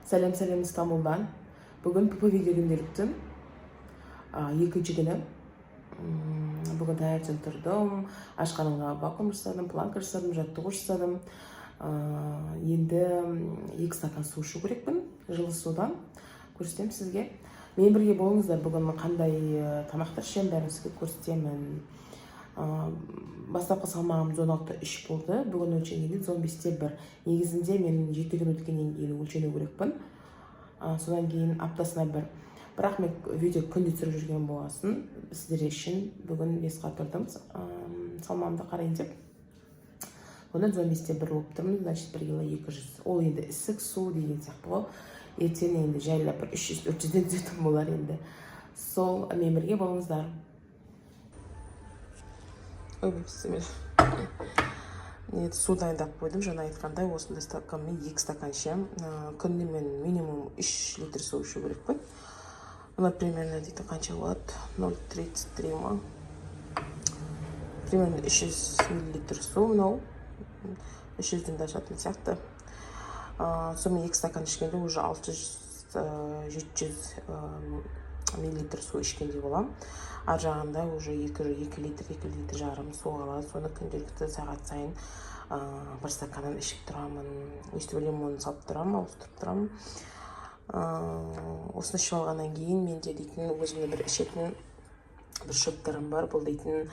Сәлем Стамбулдан. Бүгін видео күнделіктің екінші күні. Бүгін таңертең тұрдым, ашқанымға вакуум жасадым, планка жасадым, жаттығу жасадым. Енді 2 стакан су ішу керекпін, жылы судан. Көрсетемін сізге. Мен бірге болыңыздар, бүгін қандай тамақтар ішемін, бәрін сізге көрсетемін. Бастапқы салмағым 16,3 болды. Бүгін өлшенгенде 15,1. Негізінде мен 7 күн өткеннен кейін өлшену керекпін. Содан кейін аптасына бір. Бірақ мен видео күнде түсіріп жүрген боласын. Сіздер үшін бүгін 5-қа тұрдым. Салмағымды қарайын деп. Оны 15,1 болып тұрмын. Значит, 1 кило 200. Ол енді ісік су деген сияқты ғой. Ертең енді жайлап 300-400-ден түзетім болар енді. Сол мен бірге болыңыздар. Су дайындап қойдым, жаңа айтқандай, осындай стаканмен 2 стакан ішем. Күнде мен минимум 3 литр су ішу керекпін. Мына примерно дейді қанша болады? 0,33 ма? Примерно 300 мл су, мынау 300-ден де ашатын сияқты. Сонымен 2 стакан ішкенде уже 600-700 мл су ішкендей болам. Ар жағында уже 2 литр жарым су алады. Соны күнделікті сағат сайын 1 стаканын ішіп тұрамын. Өстіп лимонын салып тұрамын, ауыстырып тұрамын. Осыны ішіп алғаннан кейін менде дейтін өзімде бір ішетін бір шөптерім бар. Бұл дейтін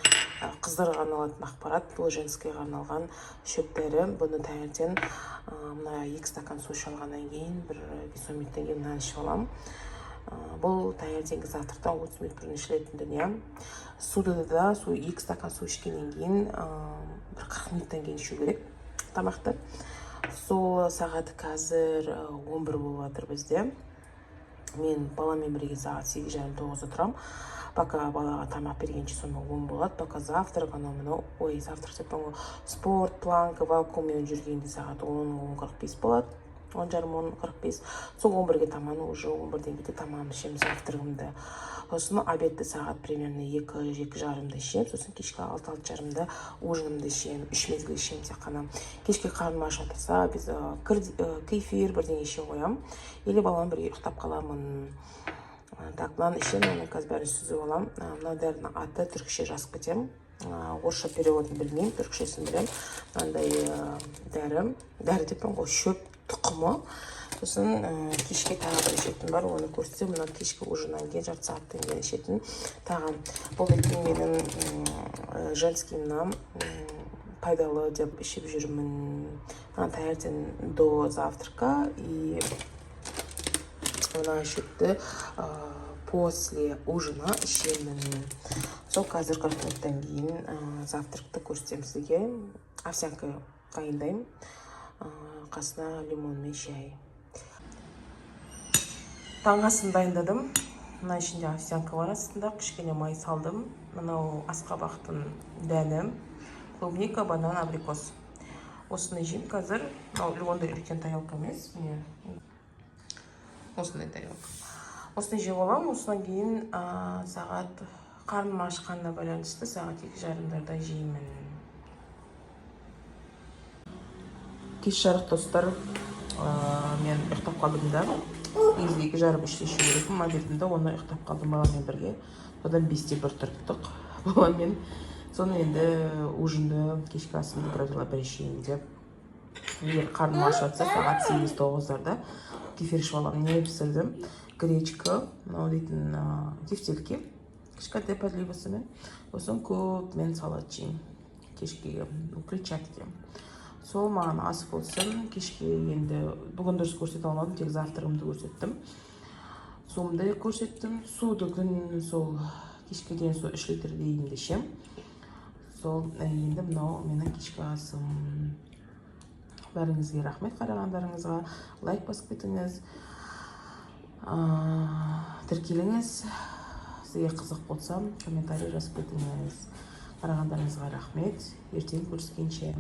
қыздарға арналатын ақпарат, бұл женскийға арналған шөптері. Бұны таңертең мына 2 стакан су ішіп алғаннан кейін бір 5 минуттан кейін мынаны ішіп аламын. Бұл таңертеңгі завтрактан 30 минут бұрын ішілетін дүние. Суды да 2 стакан су ішкеннен кейін бір 40 минуттан кейін ішу керек тамақты. Сол сағаты қазір 11 болып жатыр бізде. Мен баламен бірге сағат 8:30-9-да тұрам. Пока балаға тамақ бергенше соны 10 болады. Пока завтрак, завтрак деп спорт, планка, вакууммен жүргенде сағат 10:45 болады. 10:30-10:45. Сол 11-ге таманы уже 11-ден кетіп тамағымды ішемін, завтрагымды. Сосын обедті сағат примерно 2:30-да ішем. Сосын кешкі 6:30-да ужинымды ішем, 3 мезгіл ішем тек қана. Кешке қарным аш отырса, біз кефир бірдеңе іше қоям. Или балам бірге ұйықтап қаламын. Так, мынаны ішем, мен қазір бәрін сүзіп алам. Мына дәрінің аты түркше жазып кетем. Орысша переводын білмеймін, түркшесін білем. Мынандай дәрі деппін ғой, шөп тұқымы. Сосын кешке тағы бір ішетін бар, оны көрсетсем, мына кешкі ужиннан кейін жарты сағаттан кейін ішетін тағам. Бұл дейтін менің женскийімнан пайдалы деп ішіп жүрмін. Таңертең до завтрака и мына шөпті после ужина ішемін. Сол қазір 40 минуттан кейін завтракты көрсетем сізге. Овсянка қайындаймын. Қасына лимон мен шай. Таңғасын дайындадым. Мына ішінде овсянка бар астында, кішкене май салдым. Мынау асқабақтың дәні, клубника, банан, абрикос. Осыны жеймін қазір. Ондай үлкен тарелка емес. Осындай тарелка. Осыны жеп аламын. Осыдан кейін сағат қарным ашқанына байланысты сағат 2:30-да жеймін. Кеш жарық достар, мен ұйықтап қалдым да. Негізі 2:30-3-те ішу керекпін. Обедімді, оны ұйықтап қалдым баламен бірге. Содан 5:01 тұрдық баламен. Соны енді ужинді, кешкі асымды бір ішейін деп. Егер қарным ашып жатса сағат 8-9-да кефир ішіп аламын. Не пісірдім? Гречка, дейтін тефтельки, кішкентай подливасымен. Сосын көп мен салат жеймін кешкіге, клетчатки. Сол маған ас болсын. Кешке енді бүгін дұрыс көрсете алмадым, тек завтрагымды көрсеттім. Суымды көрсеттім. Суды күн сол кешке дейін 3 литр дейін ішем. Сол енді мынау менің кешкі асым. Бәріңізге рахмет қарағандарыңызға. Лайк басып кетіңіз. Тіркеліңіз. Сізге қызық болса, комментарий жазып кетіңіз. Қарағандарыңызға рахмет. Ертең көріскенше.